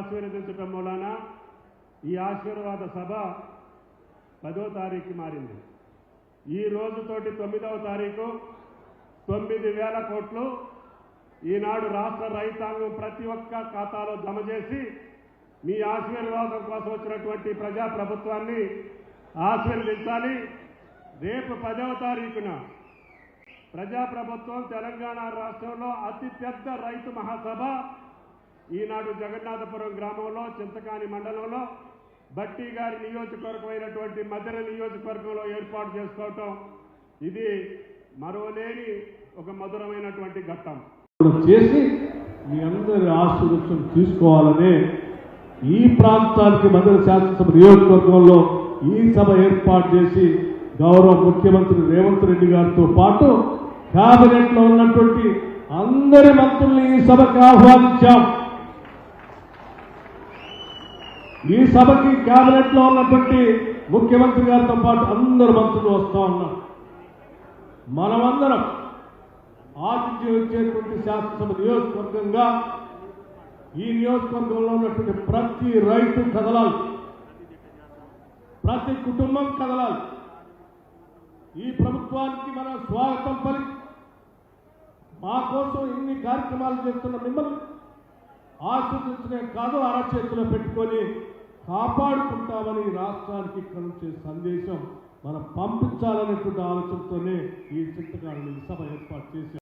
ఆశీర్వదించడం మూలాన ఈ ఆశీర్వాద సభ 10వ తారీఖు మారింది. ఈ రోజుతోటి 9వ తారీఖు 9,000 కోట్లు ఈనాడు రాష్ట్ర రైతాంగం ప్రతి ఒక్క ఖాతాలో జమ చేసి మీ ఆశీర్వాదం కోసం వచ్చినటువంటి ప్రజాప్రభుత్వాన్ని ఆశీర్వదించాలి. రేపు 10వ తారీఖున ప్రజాప్రభుత్వం తెలంగాణ రాష్ట్రంలో అతిపెద్ద రైతు మహాసభ ఈనాడు జగన్నాథపురం గ్రామంలో చింతకాని మండలంలో బట్టి గారి నియోజకవర్గమైనటువంటి మధుర నియోజకవర్గంలో ఏర్పాటు చేసుకోవటం ఇది మరోలేని ఒక మధురమైనటువంటి ఘట్టం చేసి మీ అందరి ఆశీర్వచనం తీసుకోవాలనే ఈ ప్రాంతానికి మధుర శాసనసభ నియోజకవర్గంలో ఈ సభ ఏర్పాటు చేసి గౌరవ ముఖ్యమంత్రి రేవంత్ రెడ్డి గారితో పాటు కేబినెట్ లో ఉన్నటువంటి అందరి మంత్రుల్ని ఈ సభకి ఆహ్వానించాం. ఈ సభకి కేబినెట్ లో ఉన్నటువంటి ముఖ్యమంత్రి గారితో పాటు అందరు మంత్రులు వస్తా ఉన్నారు. మనమందరం ఆతిథ్యం వచ్చేటువంటి శాసనసభ నియోజకవర్గంగా ఈ నియోజకవర్గంలో ఉన్నటువంటి ప్రతి రైతు కదలాలి, ప్రతి కుటుంబం కదలాలి. ఈ ప్రభుత్వానికి మన స్వాగతం పలి మా కోసం ఇన్ని కార్యక్రమాలు చేస్తున్న మిమ్మల్ని ఆశీర్వదించడే కాదు అరచేతిలో పెట్టుకొని కాపాడుకుంటామని రాష్ట్రానికి ఇక్కడ నుంచి సందేశం మనం పంపించాలనేటువంటి ఆలోచనతోనే ఈ చింతకాని సభ ఏర్పాటు చేశారు.